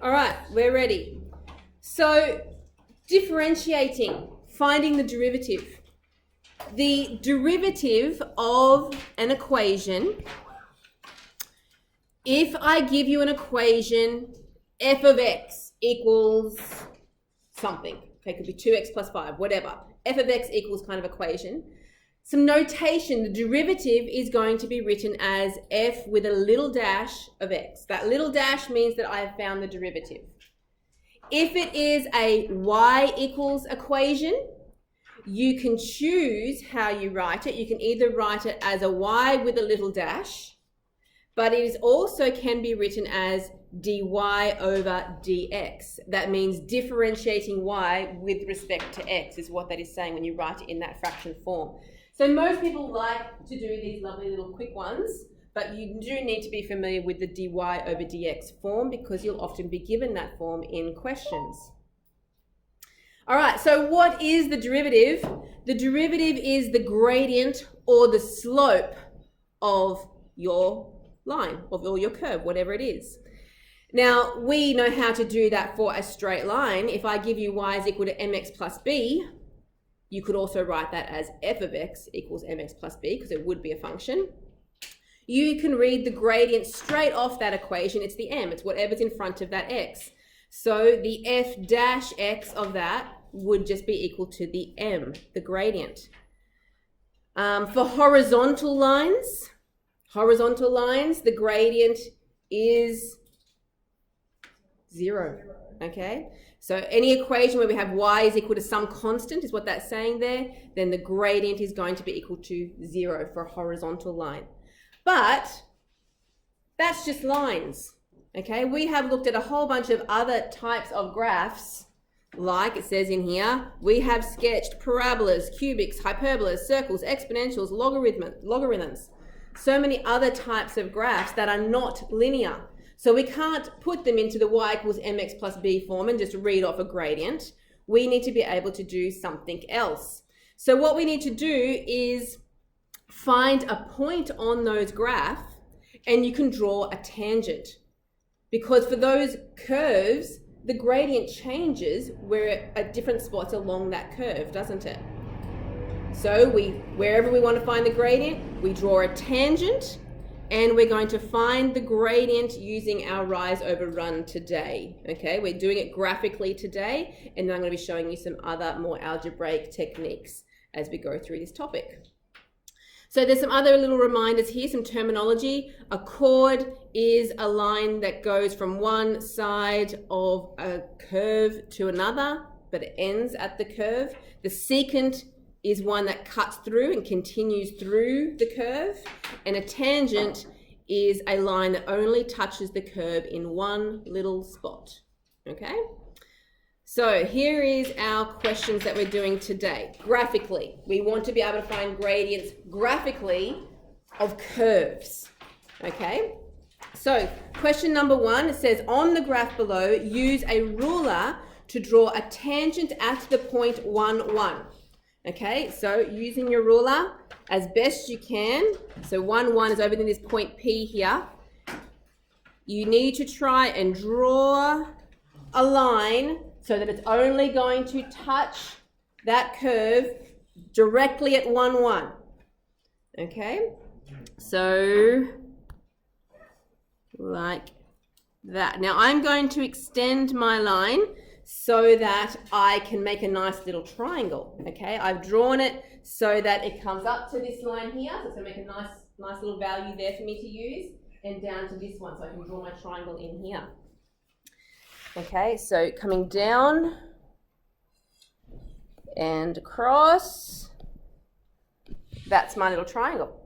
All right, we're ready. So differentiating, finding the derivative. The derivative of an equation, if I give you an equation, f of x equals something, okay, it could be 2x plus 5, whatever, f of x equals kind of equation. Some notation, the derivative is going to be written as f with a little dash of x. That little dash means that I have found the derivative. If it is a y equals equation, you can choose how you write it. You can either write it as a y with a little dash, but it is also can be written as dy over dx. That means differentiating y with respect to x is what that is saying when you write it in that fraction form. So most people like to do these lovely little quick ones, but you do need to be familiar with the dy over dx form because you'll often be given that form in questions. All right, so what is the derivative? The derivative is the gradient or the slope of your line, or your curve, whatever it is. Now, we know how to do that for a straight line. If I give you y is equal to mx plus b, you could also write that as f of x equals mx plus b because it would be a function. You can read the gradient straight off that equation. It's the m. It's whatever's in front of that x. So the f dash x of that would just be equal to the m, the gradient. For horizontal lines, the gradient is 0, okay? So any equation where we have y is equal to some constant is what that's saying there, then the gradient is going to be equal to 0 for a horizontal line. But that's just lines, okay? We have looked at a whole bunch of other types of graphs, like it says in here. We have sketched parabolas, cubics, hyperbolas, circles, exponentials, logarithms. So many other types of graphs that are not linear. So we can't put them into the y equals mx plus b form and just read off a gradient. We need to be able to do something else. So what we need to do is find a point on those graphs and you can draw a tangent. Because for those curves, the gradient changes where at different spots along that curve, doesn't it? So wherever we want to find the gradient, we draw a tangent. And we're going to find the gradient using our rise over run today, okay? We're doing it graphically today, and then I'm going to be showing you some other more algebraic techniques as we go through this topic. So there's some other little reminders here, some terminology. A chord is a line that goes from one side of a curve to another, but it ends at the curve. The secant is one that cuts through and continues through the curve, and a tangent is a line that only touches the curve in one little spot, okay? So here is our questions that we're doing today. Graphically, we want to be able to find gradients graphically of curves, okay? So question number 1, it says, on the graph below, use a ruler to draw a tangent at the point 1, 1. Okay, so using your ruler as best you can. So 1, 1 is over in this point P here. You need to try and draw a line so that it's only going to touch that curve directly at 1, 1. Okay, so like that. Now I'm going to extend my line so that I can make a nice little triangle, okay? I've drawn it so that it comes up to this line here, so it's going to make a nice little value there for me to use, and down to this one, so I can draw my triangle in here. Okay, so coming down and across, that's my little triangle.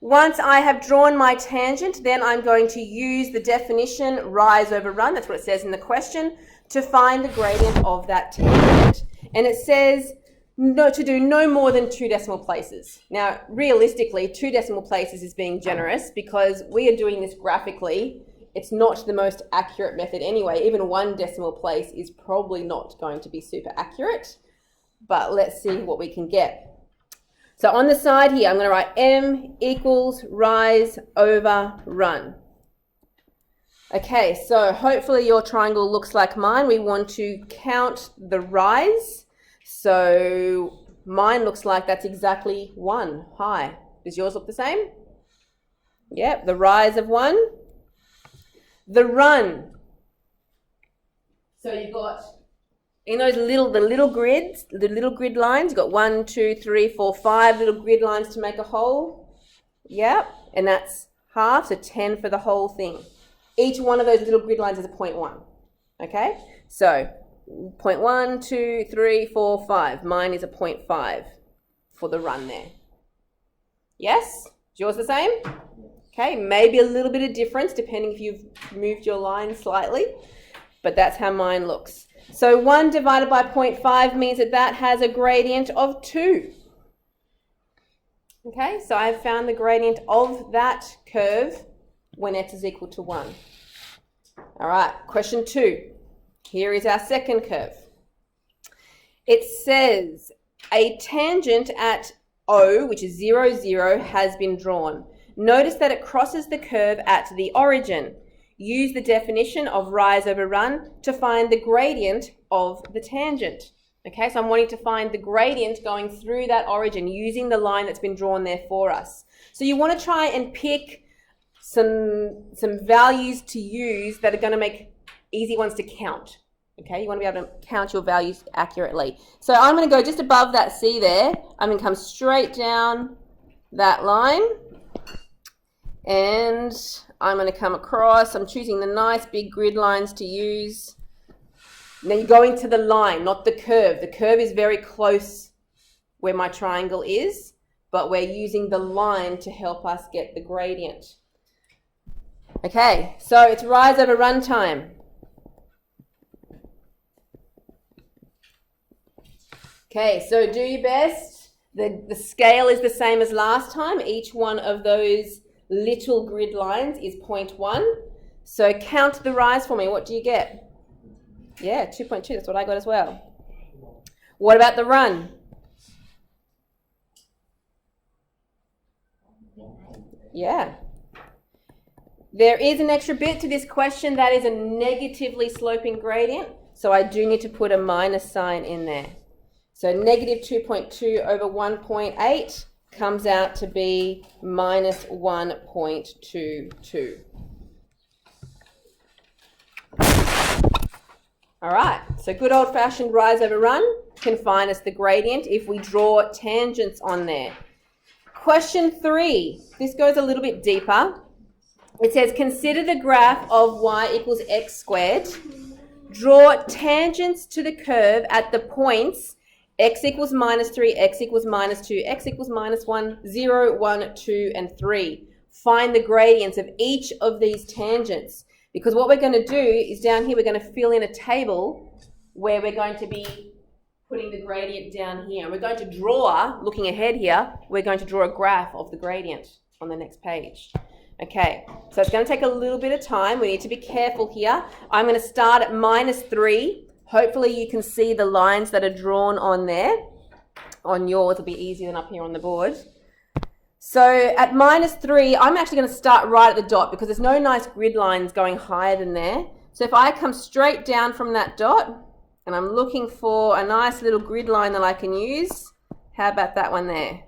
Once I have drawn my tangent, then I'm going to use the definition rise over run, that's what it says in the question, to find the gradient of that tangent. And it says to do no more than 2 decimal places. Now, realistically, 2 decimal places is being generous because we are doing this graphically. It's not the most accurate method anyway. Even 1 decimal place is probably not going to be super accurate, but let's see what we can get. So on the side here, I'm going to write m equals rise over run. Okay, so hopefully your triangle looks like mine. We want to count the rise. So mine looks like that's exactly 1 high. Does yours look the same? Yep, the rise of 1. The run. So you've got, in those the little grids, the little grid lines, you've got 1, 2, 3, 4, 5 little grid lines to make a whole. Yep, and that's half, so 10 for the whole thing. Each one of those little grid lines is a 0.1. Okay, so 0.1, 2, 3, 4, 5. Mine is a 0.5 for the run there. Yes? Is yours the same? Okay, maybe a little bit of difference depending if you've moved your line slightly, but that's how mine looks. So 1 divided by 0.5 means that that has a gradient of 2. Okay, so I've found the gradient of that curve when x is equal to 1. All right, question 2. Here is our second curve. It says a tangent at O, which is 0, 0, has been drawn. Notice that it crosses the curve at the origin. Use the definition of rise over run to find the gradient of the tangent. Okay, so I'm wanting to find the gradient going through that origin using the line that's been drawn there for us. So you want to try and pick some values to use that are going to make easy ones to count. Okay, you want to be able to count your values accurately. So I'm going to go just above that C there. I'm going to come straight down that line. And I'm going to come across. I'm choosing the nice big grid lines to use. Now you're going to the line, not the curve. The curve is very close where my triangle is, but we're using the line to help us get the gradient. Okay, so it's rise over run time. Okay, so do your best. The scale is the same as last time. Each one of those little grid lines is 0.1. So count the rise for me. What do you get? Yeah, 2.2. That's what I got as well. What about the run? Yeah. There is an extra bit to this question. That is a negatively sloping gradient. So I do need to put a minus sign in there. So negative 2.2 over 1.8 comes out to be minus 1.22. All right, so good old-fashioned rise over run can find us the gradient if we draw tangents on there. Question 3, this goes a little bit deeper. It says, consider the graph of y equals x squared. Draw tangents to the curve at the points x equals minus 3, x equals minus 2, x equals minus 1, 0, 1, 2, and 3. Find the gradients of each of these tangents. Because what we're going to do is down here, we're going to fill in a table where we're going to be putting the gradient down here. And we're going to draw, looking ahead here, we're going to draw a graph of the gradient on the next page. Okay, so it's going to take a little bit of time. We need to be careful here. I'm going to start at minus 3. Hopefully you can see the lines that are drawn on there. On yours, it'll be easier than up here on the board. So at minus 3, I'm actually going to start right at the dot because there's no nice grid lines going higher than there. So if I come straight down from that dot and I'm looking for a nice little grid line that I can use, how about that one there?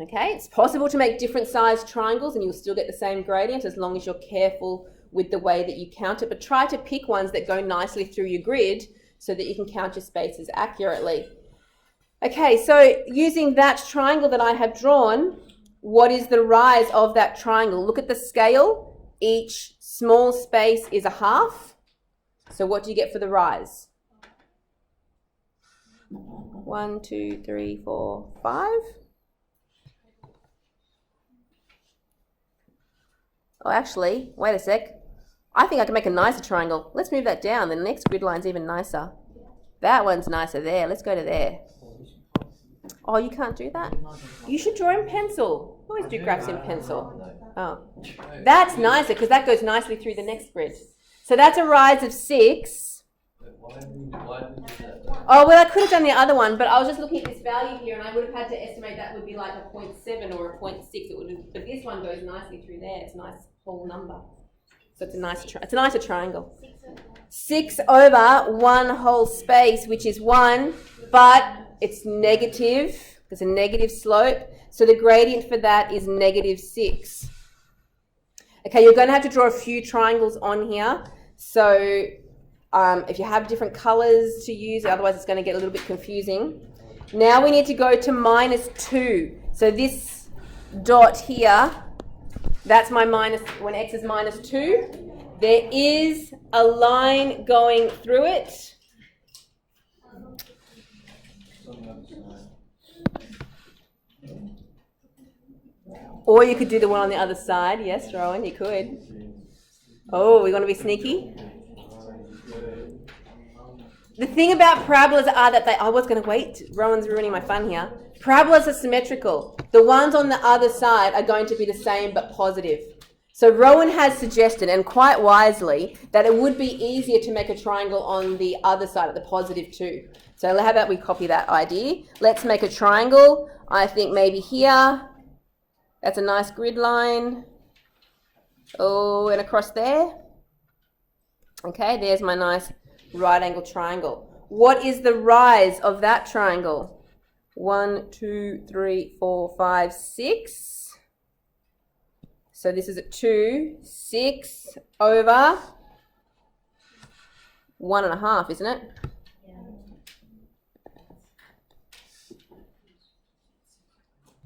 Okay, it's possible to make different sized triangles and you'll still get the same gradient as long as you're careful with the way that you count it, but try to pick ones that go nicely through your grid so that you can count your spaces accurately. Okay, so using that triangle that I have drawn, what is the rise of that triangle? Look at the scale. Each small space is a half. So what do you get for the rise? 1, 2, 3, 4, 5. Oh, actually, wait a sec. I think I can make a nicer triangle. Let's move that down. The next grid line's even nicer. That one's nicer there. Let's go to there. Oh, you can't do that? You should draw in pencil. Always do graphs in pencil. Oh, that's nicer because that goes nicely through the next grid. So that's a rise of 6. Why did we do that? Oh, well, I could have done the other one, but I was just looking at this value here, and I would have had to estimate that would be like a 0.7 or a 0.6. It would have, but this one goes nicely through there. It's a nice whole number. So it's a nice, it's a nicer triangle. 6 over 1 whole space, which is 1, but it's negative. There's a negative slope. So the gradient for that is -6. Okay, you're going to have to draw a few triangles on here. So if you have different colors to use, otherwise it's going to get a little bit confusing. Now we need to go to -2. So this dot here, that's my minus, when x is -2. There is a line going through it. Or you could do the one on the other side. Yes, Rowan, you could. Oh, we want to be sneaky? The thing about parabolas are that I was going to wait. Rowan's ruining my fun here. Parabolas are symmetrical. The ones on the other side are going to be the same but positive. So Rowan has suggested, and quite wisely, that it would be easier to make a triangle on the other side, at the positive too. So how about we copy that idea? Let's make a triangle. I think maybe here. That's a nice grid line. Oh, and across there. Okay, there's my nice right angle triangle. What is the rise of that triangle? 1, 2, 3, 4, 5, 6. So this is at 2, 6 over 1.5, isn't it?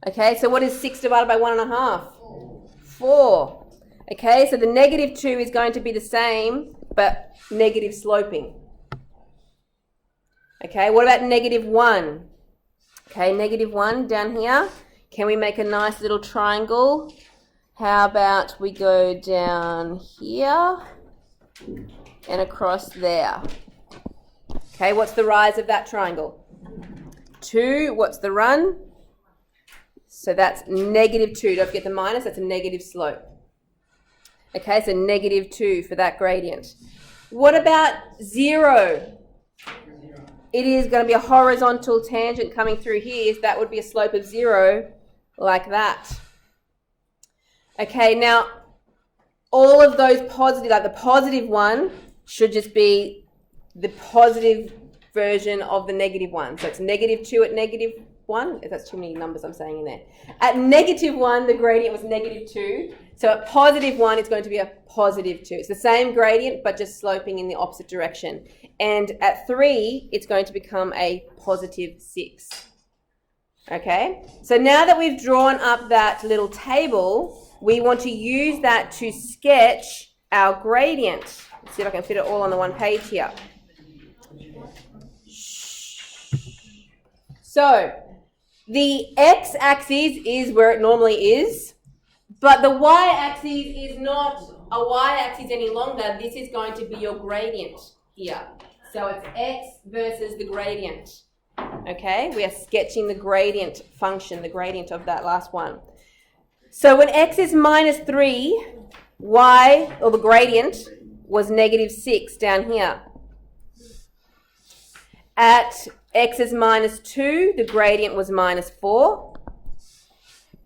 Okay, so what is 6 divided by 1.5? 4. Okay, so the -2 is going to be the same, but negative sloping. Okay, what about -1? Okay, -1 down here. Can we make a nice little triangle? How about we go down here and across there? Okay, what's the rise of that triangle? 2, what's the run? So that's -2. Don't forget the minus, that's a negative slope. Okay, so -2 for that gradient. What about 0? It is going to be a horizontal tangent coming through here. So that would be a slope of 0, like that. Okay, now all of those positive, like the positive one, should just be the positive version of the negative one. So it's -2 at -1. That's too many numbers I'm saying in there. At -1, the gradient was -2. So at +1, it's going to be a +2. It's the same gradient, but just sloping in the opposite direction. And at 3, it's going to become a +6. Okay? So now that we've drawn up that little table, we want to use that to sketch our gradient. Let's see if I can fit it all on the one page here. So the x-axis is where it normally is, but the y-axis is not a y-axis any longer. This is going to be your gradient here. So it's x versus the gradient. Okay, we are sketching the gradient function, the gradient of that last one. So when x is -3, y, or the gradient, was -6 down here. At x is -2, the gradient was -4.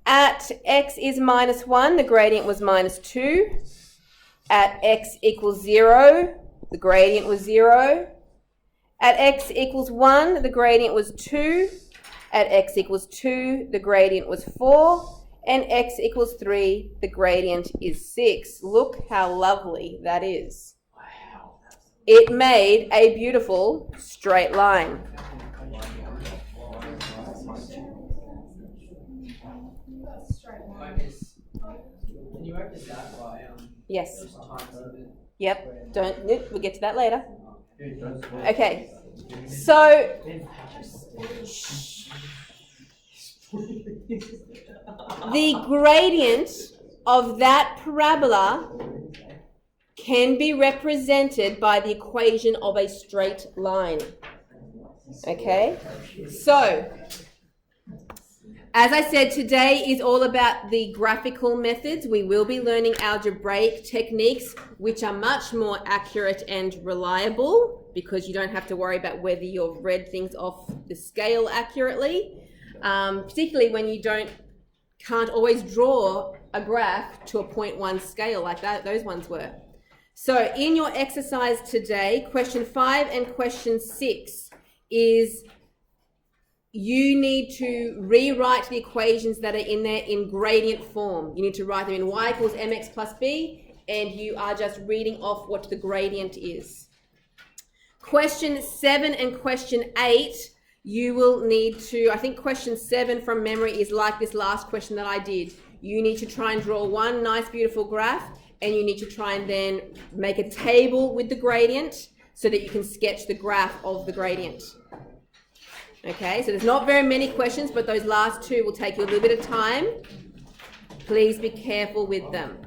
At x is -1, the gradient was -2. At x equals 0, the gradient was 0. At x equals 1, the gradient was 2. At x equals 2, the gradient was 4. And x equals 3, the gradient is 6. Look how lovely that is. Wow. It made a beautiful straight line. Can you work this out by Yes. times of it? Yep. We'll get to that later. Okay. So the gradient of that parabola can be represented by the equation of a straight line. Okay? So As I said, today is all about the graphical methods. We will be learning algebraic techniques, which are much more accurate and reliable because you don't have to worry about whether you've read things off the scale accurately, particularly when you can't always draw a graph to a 0.1 scale like those ones were. So in your exercise today, question 5 and question 6 is you need to rewrite the equations that are in there in gradient form. You need to write them in y equals mx plus b, and you are just reading off what the gradient is. Question 7 and question 8, you will need to, I think question 7 from memory is like this last question that I did. You need to try and draw one nice beautiful graph, and you need to try and then make a table with the gradient so that you can sketch the graph of the gradient. Okay, so there's not very many questions, but those last two will take you a little bit of time. Please be careful with them.